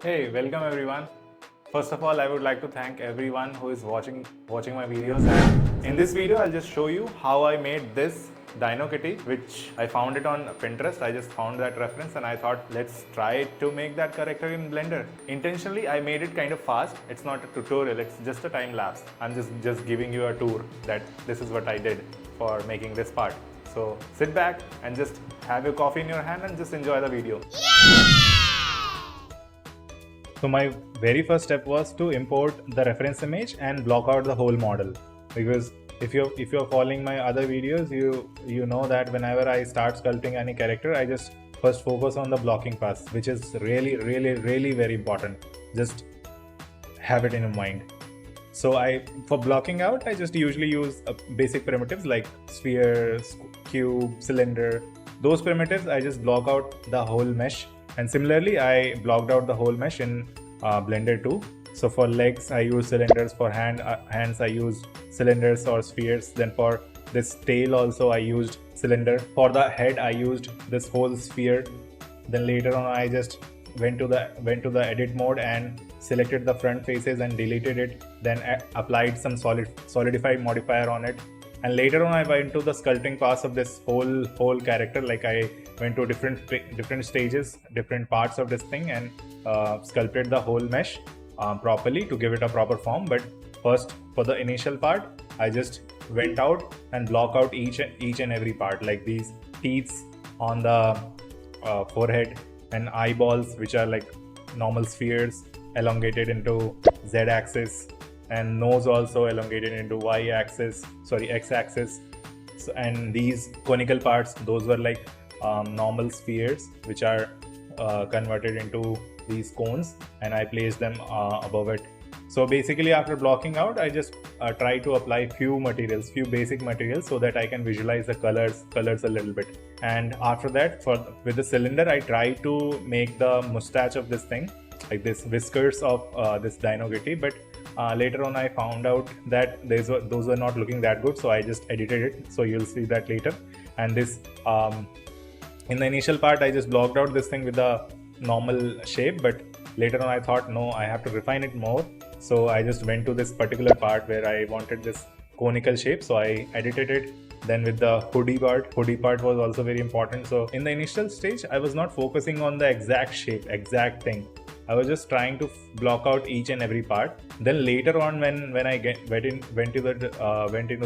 Hey, welcome everyone. First of all, I would like to thank everyone who is watching my videos, and in this video I'll just show you how I made this Dino Kitty, which I found it on Pinterest. I just found that reference and I thought let's try to make that character in Blender. Intentionally I made it kind of fast. It's not a tutorial, it's just a time lapse. I'm just giving you a tour that this is what I did for making this part. So sit back and just have your coffee in your hand and just enjoy the video. So my very first step was to import the reference image and block out the whole model, because if you're following my other videos, you know that whenever I start sculpting any character, I just first focus on the blocking pass, which is really very important. Just have it in your mind. So for blocking out, I just usually use basic primitives like sphere, cube, cylinder. Those primitives I just block out the whole mesh. And similarly, I blocked out the whole mesh in Blender too. So for legs, I use cylinders. For hands, I use cylinders or spheres. Then for this tail also, I used cylinder. For the head, I used this whole sphere. Then later on, I just went to the edit mode and selected the front faces and deleted it. Then applied some solidify modifier on it. And later on, I went to the sculpting pass of this whole character. Like I went to different stages, different parts of this thing, and sculpted the whole mesh properly to give it a proper form. But first, for the initial part, I just went out and block out each and every part, like these teeth on the forehead and eyeballs, which are like normal spheres elongated into z-axis, and nose also elongated into x-axis. So, and these conical parts, those were like normal spheres which are converted into these cones, and I placed them above it. So basically, after blocking out, I just try to apply few basic materials, so that I can visualize the colors a little bit. And after that, with the cylinder, I try to make the mustache of this thing, like this whiskers of this Dino Kitty. But later on, I found out that those were not looking that good, so I just edited it. So you'll see that later. And this in the initial part, I just blocked out this thing with a normal shape, but later on I thought, no, I have to refine it more. So I just went to this particular part where I wanted this conical shape, so I edited it. Then with the hoodie part was also very important. So in the initial stage, I was not focusing on the exact shape, exact thing. I was just trying to block out each and every part. Then later on, when I went into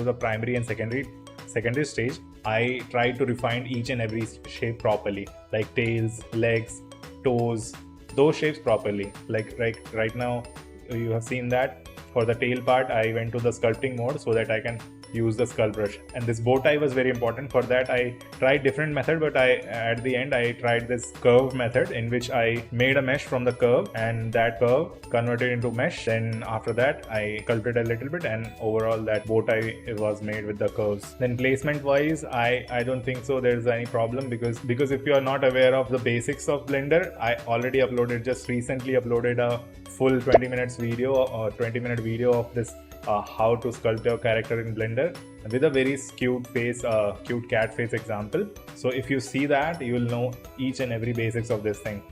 the primary and secondary stage, I tried to refine each and every shape properly, like tails, legs, toes, those shapes properly. Like right now, you have seen that for the tail part, I went to the sculpting mode so that I can use the ZBrush. And this bow tie was very important. For that, I tried different method, but at the end I tried this curve method, in which I made a mesh from the curve, and that curve converted into mesh. Then after that, I sculpted a little bit, and overall that bow tie was made with the curves. Then placement wise, I don't think so there's any problem, because if you are not aware of the basics of Blender, I already just recently uploaded a full 20 minutes video or 20-minute video of this how to sculpt your character in Blender with a very cute cat face example. So if you see that, you will know each and every basics of this thing,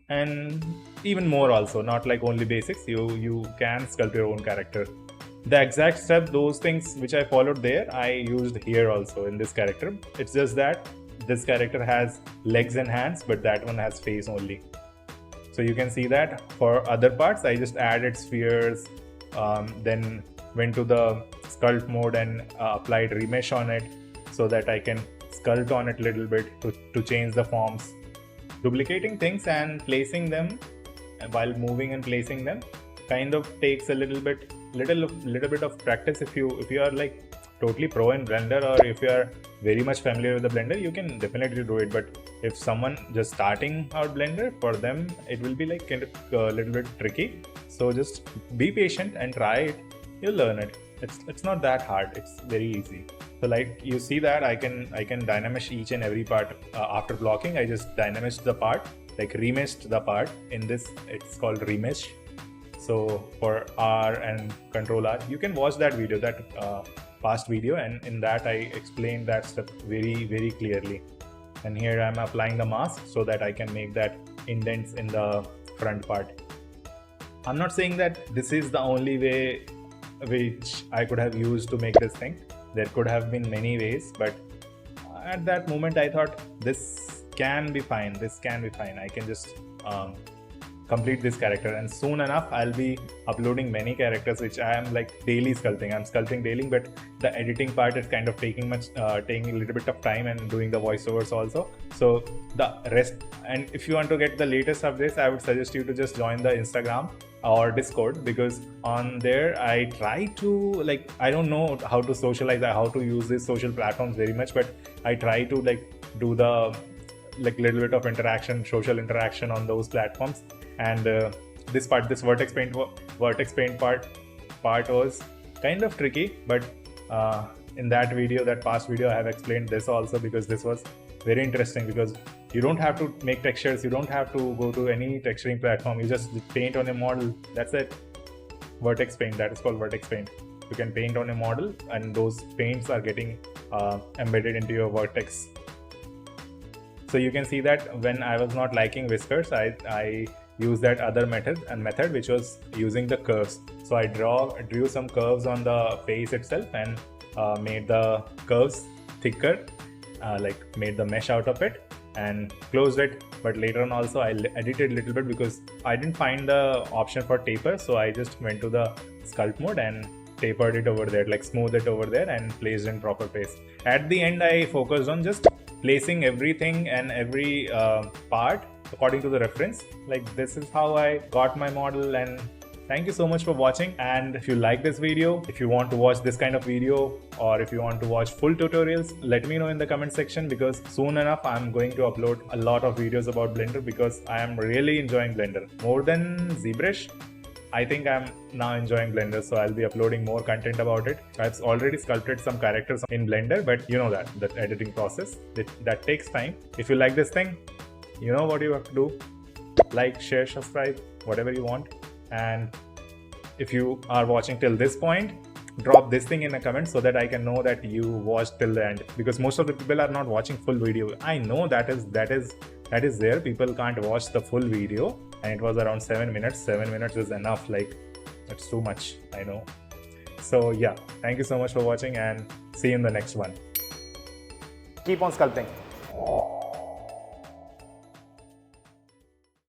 and even more also. Not like only basics, you can sculpt your own character. The exact step, those things which I followed there, I used here also in this character. It's just that this character has legs and hands, but that one has face only. So you can see that. For other parts, I just added spheres, then went to the sculpt mode and applied remesh on it, so that I can sculpt on it a little bit to change the forms. Duplicating things and placing them while moving and placing them kind of takes a little bit of practice. If you are like totally pro in Blender, or if you are very much familiar with the Blender, you can definitely do it. But if someone just starting out Blender, for them it will be like kind of a little bit tricky. So just be patient and try it. You'll learn it. It's not that hard. It's very easy. So like you see that I can dynamesh each and every part. After blocking, I just dynameshed the part, like remeshed the part. In this, it's called remesh. So for R and Control R, you can watch that video, that past video, and in that I explained that step very clearly. And here I'm applying the mask so that I can make that indents in the front part. I'm not saying that this is the only way which I could have used to make this thing. There could have been many ways, but at that moment I thought this can be fine. This can be fine. I can just complete this character, and soon enough I'll be uploading many characters which I am like daily sculpting. I'm sculpting daily, but the editing part is kind of taking a little bit of time, and doing the voiceovers also. So the rest, and if you want to get the latest updates, I would suggest you to just join the Instagram or Discord, because on there I try to, like, I don't know how to socialize, how to use these social platforms very much, but I try to like do the little bit of interaction, social interaction on those platforms. And this vertex paint part was kind of tricky, but in that past video I have explained this also, because this was very interesting, because you don't have to make textures, you don't have to go to any texturing platform, you just paint on a model, that's it. Vertex paint, that is called vertex paint. You can paint on a model, and those paints are getting embedded into your vertex. So you can see that when I was not liking whiskers, I used that other method which was using the curves. So I drew some curves on the face itself, and made the curves thicker, like made the mesh out of it and closed it. But later on also I edited a little bit, because I didn't find the option for taper, so I just went to the sculpt mode and tapered it over there, like smooth it over there and placed in proper place. At the end I focused on just placing everything and every part according to the reference. Like, this is how I got my model. And thank you so much for watching. And if you like this video, if you want to watch this kind of video, or if you want to watch full tutorials, let me know in the comment section, because soon enough I'm going to upload a lot of videos about Blender, because I am really enjoying Blender more than ZBrush. I think I'm now enjoying Blender, so I'll be uploading more content about it. I've already sculpted some characters in Blender, but you know that editing process, that takes time. If you like this thing, you know what you have to do. Like, share, subscribe, whatever you want. And if you are watching till this point, drop this thing in a comment so that I can know that you watched till the end, because most of the people are not watching full video. I know that is there. People can't watch the full video, and it was around 7 minutes. 7 minutes is enough. Like, that's too much, I know. So yeah, thank you so much for watching, and see you in the next one. Keep on sculpting.